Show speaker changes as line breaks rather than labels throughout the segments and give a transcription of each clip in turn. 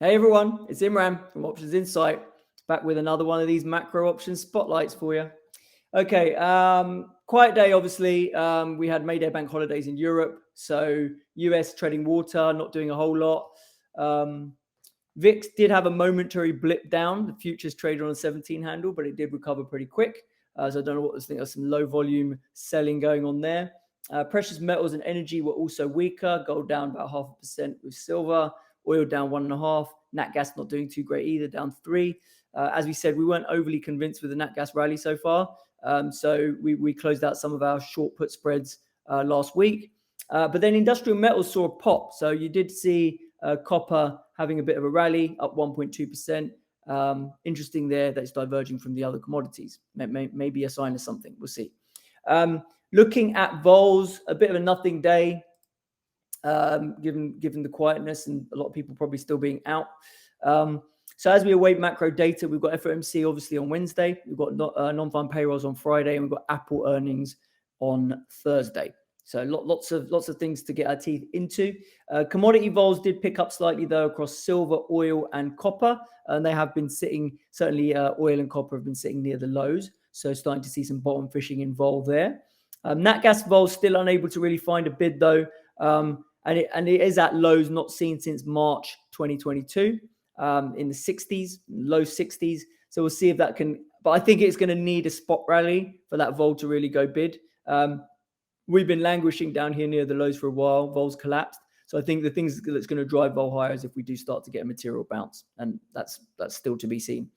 Hey everyone, it's Imran from Options Insight, back with another one of these macro options spotlights for you. Okay, quiet day obviously. We had May Day bank holidays in Europe, so US trading water, not doing a whole lot. VIX did have a momentary blip down. The futures traded on a 17 handle, but it did recover pretty quick. So I don't know what I think there's some low volume selling going on there. Precious metals and energy were also weaker. Gold down about 0.5% with silver. Oil down 1.5%. Nat gas not doing too great either, down 3%. As we said, we weren't overly convinced with the nat gas rally so far. So we closed out some of our short put spreads last week. But then industrial metals saw a pop. So you did see copper having a bit of a rally, up 1.2%. Interesting there that it's diverging from the other commodities. Maybe a sign of something. We'll see. Looking at vols, a bit of a nothing day. Given the quietness and a lot of people probably still being out. So as we await macro data, we've got FOMC obviously on Wednesday. We've got non-farm payrolls on Friday, and we've got Apple earnings on Thursday. So lots of things to get our teeth into. Commodity vols did pick up slightly though across silver, oil, and copper, and they have been sitting. Certainly, oil and copper have been sitting near the lows. So starting to see some bottom fishing involved there. Nat gas vols still unable to really find a bid though. And it is at lows not seen since March 2022, in the 60s, low 60s. So we'll see if that can, but I think it's going to need a spot rally for that vol to really go bid. We've been languishing down here near the lows for a while. Vol's collapsed. So I think the things that's going to drive vol higher is if we do start to get a material bounce, and that's still to be seen.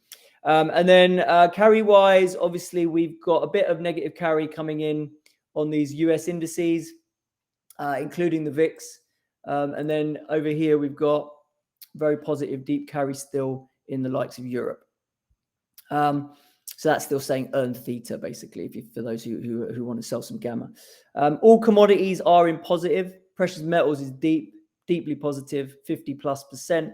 And then carry wise, obviously we've got a bit of negative carry coming in on these US indices. Including the VIX. And then over here, we've got very positive deep carry still in the likes of Europe. So that's still saying earned theta, basically, for those who want to sell some gamma. All commodities are in positive. Precious metals is deeply positive, 50+%.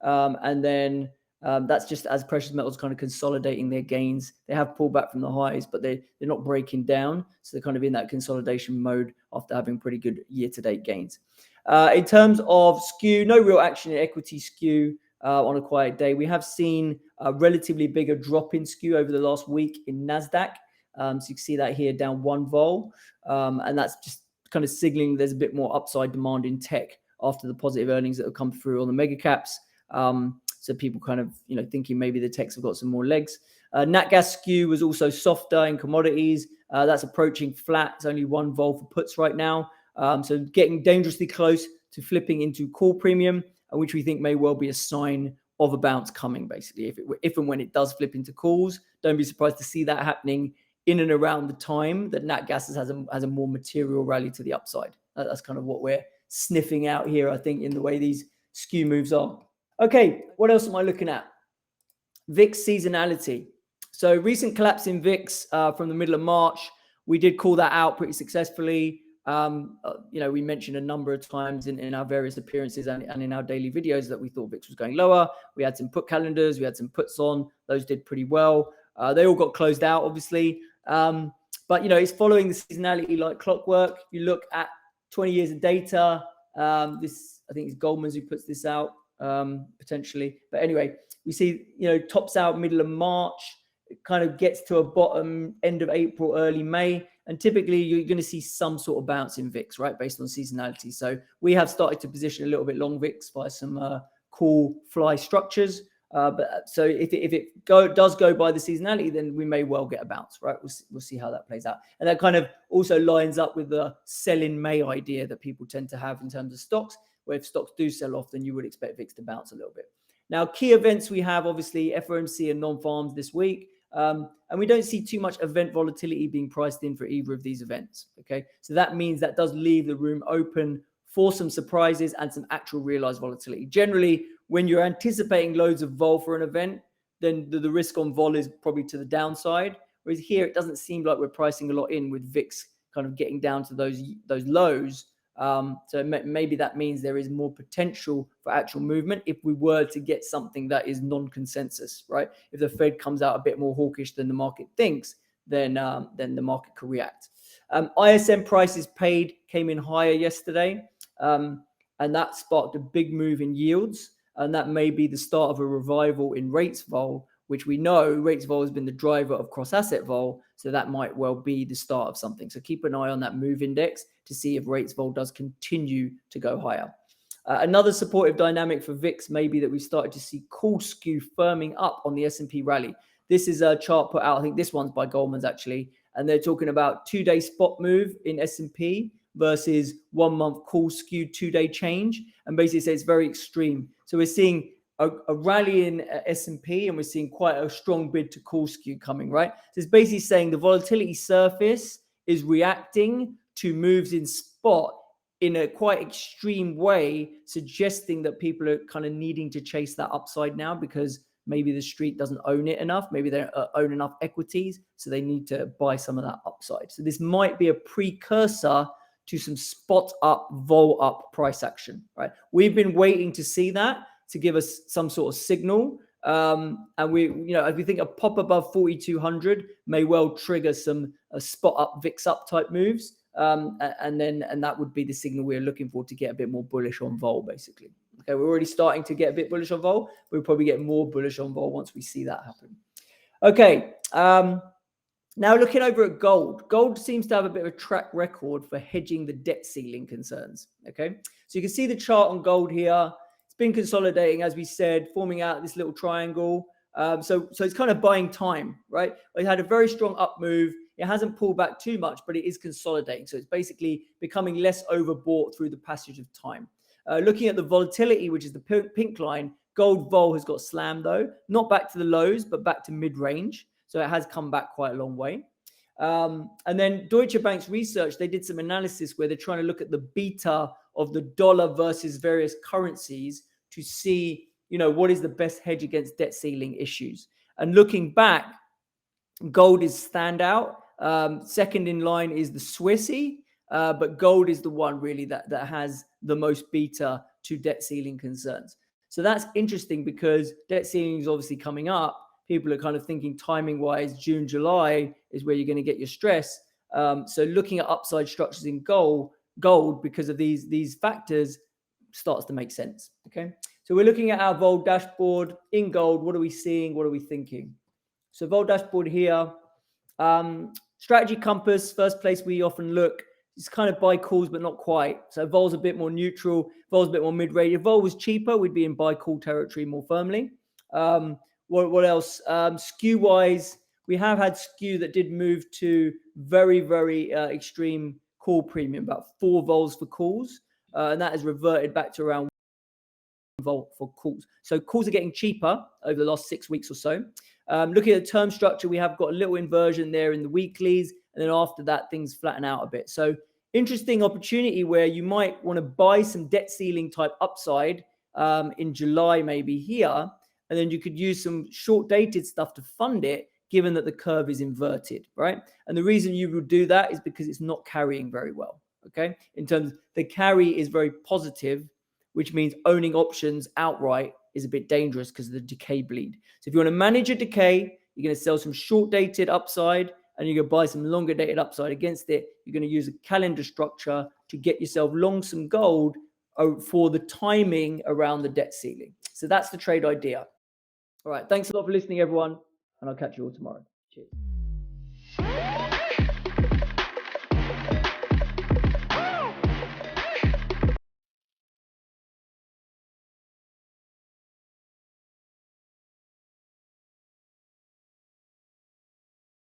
And then that's just as precious metals kind of consolidating their gains. They have pulled back from the highs, but they're not breaking down. So they're kind of in that consolidation mode after having pretty good year-to-date gains. In terms of skew, no real action in equity skew on a quiet day. We have seen a relatively bigger drop in skew over the last week in NASDAQ. So you can see that here down 1 vol. And that's just kind of signaling there's a bit more upside demand in tech after the positive earnings that have come through on the mega caps. So people kind of, thinking maybe the techs have got some more legs. Nat gas skew was also softer in commodities. That's approaching flat. It's only 1 vol for puts right now. So getting dangerously close to flipping into call premium, which we think may well be a sign of a bounce coming, basically. If and when it does flip into calls, don't be surprised to see that happening in and around the time that nat gas has a more material rally to the upside. That's kind of what we're sniffing out here, I think, in the way these skew moves are. Okay, what else am I looking at? VIX seasonality. So recent collapse in VIX from the middle of March. We did call that out pretty successfully. We mentioned a number of times in our various appearances and in our daily videos that we thought VIX was going lower. We had some put calendars, we had some puts on. Those did pretty well. They all got closed out, obviously. But, it's following the seasonality like clockwork. You look at 20 years of data. This, I think, is Goldman's who puts this out. Potentially, but anyway, we see tops out middle of March. It kind of gets to a bottom end of April, early May, and typically you're going to see some sort of bounce in VIX, right, based on seasonality. So we have started to position a little bit long VIX by some cool fly structures. But so if it does go by the seasonality, then we may well get a bounce, right? We'll see how that plays out, and that kind of also lines up with the sell in May idea that people tend to have in terms of stocks. Where if stocks do sell off, then you would expect VIX to bounce a little bit. Now, key events we have, obviously, FOMC and non-farms this week. And we don't see too much event volatility being priced in for either of these events. Okay, so that means that does leave the room open for some surprises and some actual realized volatility. Generally, when you're anticipating loads of vol for an event, then the risk on vol is probably to the downside. Whereas here, it doesn't seem like we're pricing a lot in with VIX kind of getting down to those lows. So maybe that means there is more potential for actual movement if we were to get something that is non-consensus, right? If the Fed comes out a bit more hawkish than the market thinks, then the market could react. ISM prices paid came in higher yesterday, and that sparked a big move in yields. and that may be the start of a revival in rates vol, which we know rates vol has been the driver of cross asset vol, so that might well be the start of something. So keep an eye on that move index to see if rates vol does continue to go higher. Another supportive dynamic for VIX may be that we've started to see call skew firming up on the S&P rally. This is a chart put out, I think this one's by Goldman's actually, and they're talking about 2-day spot move in S&P versus 1 month call skew 2-day change, and basically say it's very extreme. So we're seeing a rally in S&P, and we're seeing quite a strong bid to call skew coming, right? So it's basically saying the volatility surface is reacting to moves in spot in a quite extreme way, suggesting that people are kind of needing to chase that upside now because maybe the street doesn't own it enough. Maybe they don't own enough equities, so they need to buy some of that upside. So this might be a precursor to some spot up, vol up price action, right? We've been waiting to see that to give us some sort of signal. And we, if we think a pop above 4,200 may well trigger some spot up, VIX up type moves. And that would be the signal we're looking for to get a bit more bullish on vol, basically. Okay, we're already starting to get a bit bullish on vol. We'll probably get more bullish on vol once we see that happen. Okay, now looking over at gold. Gold seems to have a bit of a track record for hedging the debt ceiling concerns. Okay, so you can see the chart on gold here. It's been consolidating, as we said, forming out this little triangle. So it's kind of buying time, right? It had a very strong up move. It hasn't pulled back too much, but it is consolidating. So it's basically becoming less overbought through the passage of time. Looking at the volatility, which is the pink line, gold vol has got slammed though, not back to the lows, but back to mid-range. So it has come back quite a long way. And then Deutsche Bank's research, they did some analysis where they're trying to look at the beta of the dollar versus various currencies to see, what is the best hedge against debt ceiling issues. And looking back, gold is standout. Second in line is the Swissy, but gold is the one really that has the most beta to debt ceiling concerns. So that's interesting because debt ceiling is obviously coming up. People are kind of thinking timing wise, June, July is where you're going to get your stress. So looking at upside structures in gold because of these factors starts to make sense. Okay. So we're looking at our vol dashboard in gold. What are we seeing? What are we thinking? So vol dashboard here, strategy compass, first place we often look. It's kind of buy calls, but not quite. So vol's a bit more neutral. Vol's a bit more mid-range. If vol was cheaper, we'd be in buy call territory more firmly. What else? Skew wise, we have had skew that did move to very, very extreme call premium, about 4 vols for calls. And that has reverted back to around 1 vol for calls. So calls are getting cheaper over the last 6 weeks or so. Looking at the term structure, we have got a little inversion there in the weeklies. And then after that, things flatten out a bit. So interesting opportunity where you might want to buy some debt ceiling type upside in July, maybe here. And then you could use some short dated stuff to fund it, given that the curve is inverted, right? And the reason you would do that is because it's not carrying very well, okay? In terms of the carry is very positive, which means owning options outright is a bit dangerous because of the decay bleed. So if you want to manage a decay, you're going to sell some short dated upside and you're going to buy some longer dated upside against it. You're going to use a calendar structure to get yourself long some gold for the timing around the debt ceiling. So that's the trade idea. All right. Thanks a lot for listening, everyone. And I'll catch you all tomorrow. Cheers.